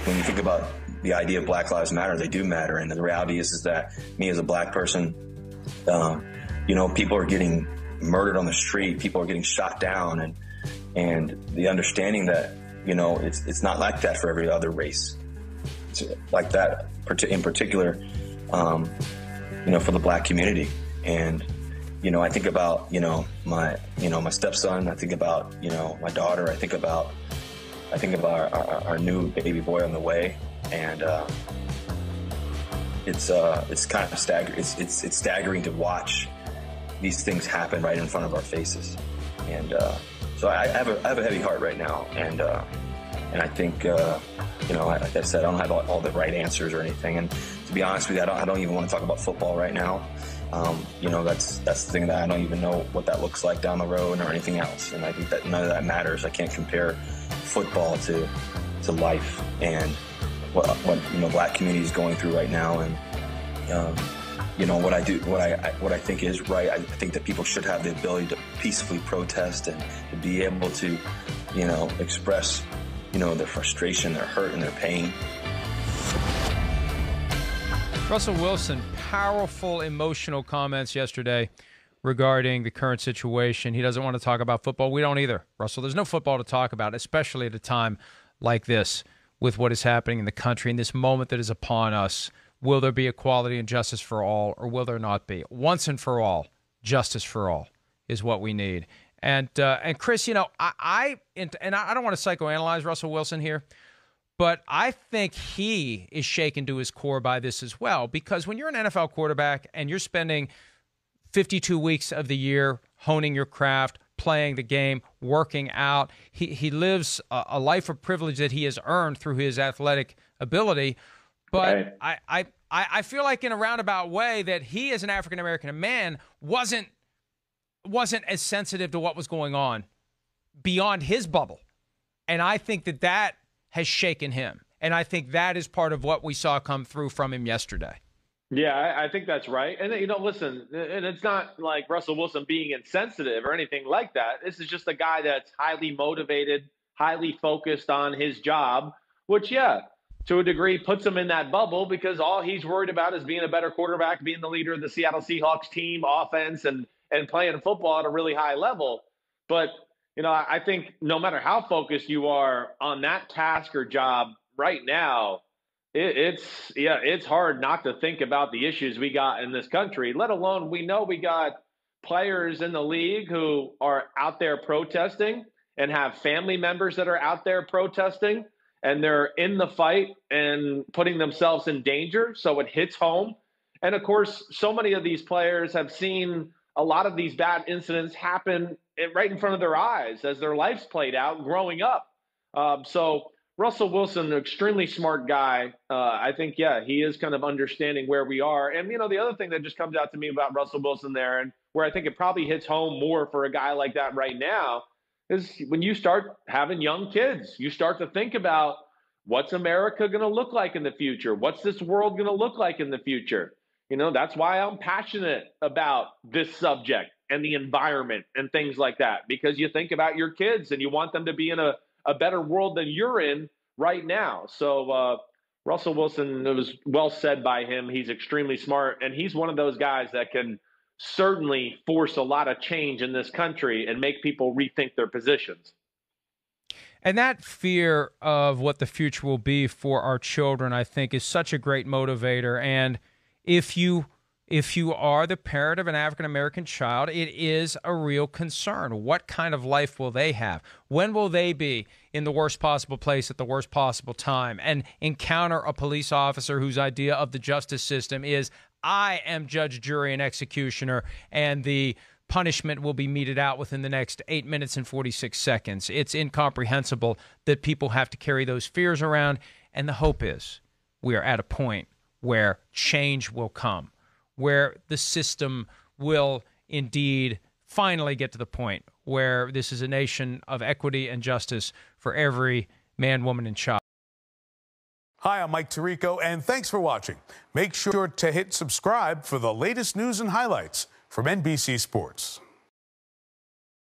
when you think about the idea of Black Lives Matter, they do matter. And the reality is that me as a black person, people are getting murdered on the street. People are getting shot down. And the understanding that, it's not like that for every other race. It's like that in particular, for the black community. And, I think about, my stepson. I think about, my daughter. I think about our new baby boy on the way. And it's kind of staggering. It's staggering to watch these things happen right in front of our faces. And so I have a heavy heart right now. And I think, like I said, I don't have all the right answers or anything. And to be honest with you, I don't even want to talk about football right now. That's the thing, that I don't even know what that looks like down the road or anything else. And I think that none of that matters. I can't compare football to life and what black community is going through right now. And what I think is right. I think that people should have the ability to peacefully protest and to be able to express their frustration, their hurt, and their pain. Russell Wilson, powerful emotional comments yesterday regarding the current situation. He doesn't want to talk about football. We don't either, Russell. There's no football to talk about, especially at a time like this with what is happening in the country in this moment that is upon us. Will there be equality and justice for all, or will there not be? Once and for all, justice for all is what we need. And Chris, I don't want to psychoanalyze Russell Wilson here, but I think he is shaken to his core by this as well, because when you're an NFL quarterback and you're spending 52 weeks of the year honing your craft, playing the game, working out, he lives a life of privilege that he has earned through his athletic ability. But right. I feel like in a roundabout way that he, as an African-American man, wasn't as sensitive to what was going on beyond his bubble. And I think that has shaken him. And I think that is part of what we saw come through from him yesterday. Yeah, I think that's right. And, listen, and it's not like Russell Wilson being insensitive or anything like that. This is just a guy that's highly motivated, highly focused on his job, which, to a degree puts him in that bubble, because all he's worried about is being a better quarterback, being the leader of the Seattle Seahawks team, offense, and playing football at a really high level. But, I think no matter how focused you are on that task or job right now, it's hard not to think about the issues we got in this country, let alone we know we got players in the league who are out there protesting and have family members that are out there protesting, and they're in the fight and putting themselves in danger. So it hits home. And of course, so many of these players have seen a lot of these bad incidents happen right in front of their eyes as their lives played out growing up. So Russell Wilson, an extremely smart guy. I think, he is kind of understanding where we are. And, the other thing that just comes out to me about Russell Wilson there, and where I think it probably hits home more for a guy like that right now, is when you start having young kids, you start to think about, what's America going to look like in the future? What's this world going to look like in the future? That's why I'm passionate about this subject and the environment and things like that, because you think about your kids and you want them to be in a better world than you're in right now. So Russell Wilson, it was well said by him. He's extremely smart, and he's one of those guys that can certainly force a lot of change in this country and make people rethink their positions. And that fear of what the future will be for our children, I think, is such a great motivator. And if you are the parent of an African-American child, it is a real concern. What kind of life will they have? When will they be in the worst possible place at the worst possible time and encounter a police officer whose idea of the justice system is, I am judge, jury, and executioner, and the punishment will be meted out within the next 8 minutes and 46 seconds. It's incomprehensible that people have to carry those fears around. And the hope is we are at a point where change will come, where the system will indeed finally get to the point where this is a nation of equity and justice for every man, woman, and child. Hi, I'm Mike Tirico, and thanks for watching. Make sure to hit subscribe for the latest news and highlights from NBC Sports.